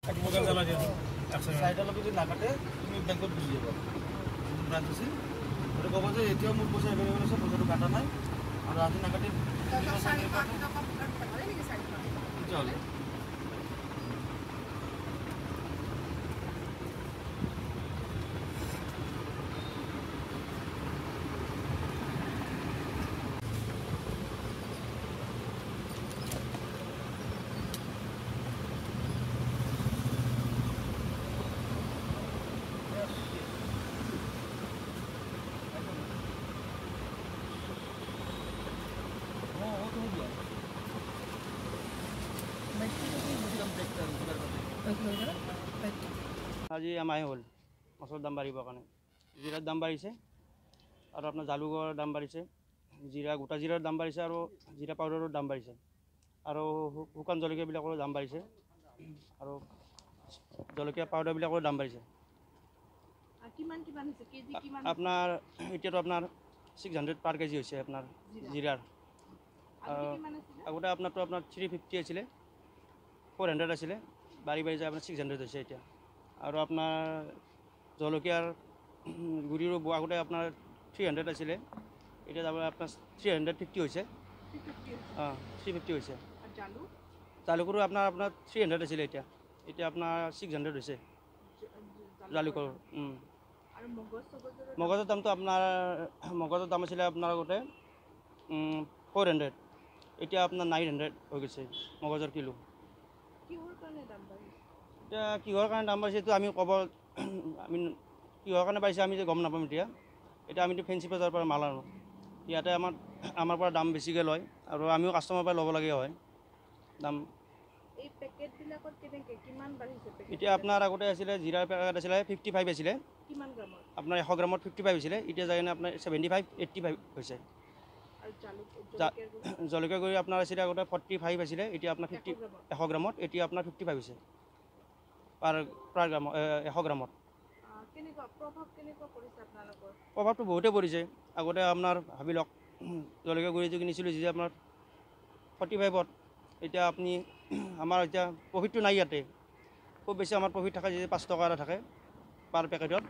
চাৰিটালৈকে যদি নাকাটে তুমি বেংকত গুচি যাবা ব্ৰাঞ্চ আছিল আৰু ক'ব যে এতিয়াও মোৰ পইচা এভেইলেবল আছে পইচাটো কাটা নাই আৰু আজি নাকাটে তেতিয়াহ'লে আজি এমাহে হ'ল মাছৰ দাম বাঢ়িবৰ কাৰণে জিৰাৰ দাম বাঢ়িছে আৰু আপোনাৰ জালুকৰ দাম বাঢ়িছে জিৰা গোটা জিৰাৰ দাম বাঢ়িছে আৰু জিৰা পাউডাৰৰ দাম বাঢ়িছে আৰু শুকান জলকীয়াবিলাকৰো দাম বাঢ়িছে আৰু জলকীয়া পাউডাৰবিলাকৰো দাম বাঢ়িছে আপোনাৰ এতিয়াতো আপোনাৰ 600 পাৰ কেজি হৈছে আপোনাৰ জিৰাৰ আগতে আপোনাৰতো আপোনাৰ 350 আছিলে 400 আছিলে বাঢ়ি যায় আপোনাৰ 600 হৈছে এতিয়া আৰু আপোনাৰ জলকীয়াৰ গুড়িৰ আগতে আপোনাৰ 300 আছিলে এতিয়া আপোনাৰ 350 হৈছে 350 হৈছে জালুকৰো আপোনাৰ 300 আছিলে এতিয়া আপোনাৰ 600 হৈছে জালুকৰ মগজৰ দামটো আপোনাৰ মগজৰ দাম আছিলে আপোনাৰ আগতে 400 এতিয়া আপোনাৰ 900 হৈ গৈছে মগজৰ কিলো এতিয়া কিহৰ কাৰণে দাম বাঢ়িছে এইটো আমি ক'ব আমি কিহৰ কাৰণে বাঢ়িছে আমি যে গম নাপাম এতিয়া আমিতো ফেঞ্চি বজাৰৰ পৰা মাল আনো ইয়াতে আমাৰ পৰা দাম বেছিকৈ লয় আৰু আমিও কাষ্টমাৰৰ পৰা ল'ব লগীয়া হয় দাম এতিয়া আপোনাৰ আগতে আছিলে জিৰাৰ পেকেট আছিলে 55 আছিলে আপোনাৰ 100 গ্ৰামত 55 হৈছিলে এতিয়া যায় আপোনাৰ 75 85 হৈছে জলকীয়া গুড়ি আপোনাৰ আছিলে আগতে 45 আছিলে এতিয়া আপোনাৰ 100 গ্ৰামত এতিয়া আপোনাৰ 55 হৈছে পাৰ গ্ৰামত 100 গ্ৰামত প্ৰভাৱটো বহুতেই পৰিছে আগতে আপোনাৰ ভাবি লওক জলকীয়া গুড়িটো কিনিছিলোঁ যেতিয়া আপোনাৰ 45ত এতিয়া আপুনি আমাৰ এতিয়া প্ৰফিটটো নাই ইয়াতে খুব বেছি আমাৰ প্ৰফিট থাকে যদি 5 টকা এটা থাকে পাৰ পেকেটত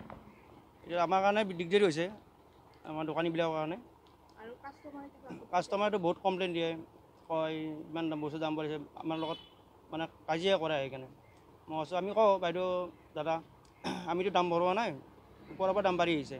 এতিয়া আমাৰ কাৰণে দিগদাৰী হৈছে আমাৰ দোকানীবিলাকৰ কাৰণে কাষ্টমাৰেতো বহুত কমপ্লেইন দিয়ে কয় ইমান বস্তু দাম বাঢ়িছে আমাৰ লগত মানে কাজিয়া কৰে সেইকাৰণে মই কৈছোঁ আমি কওঁ বাইদেউ দাদা আমিতো দাম বঢ়োৱা নাই ওপৰৰ পৰা দাম বাঢ়ি আহিছে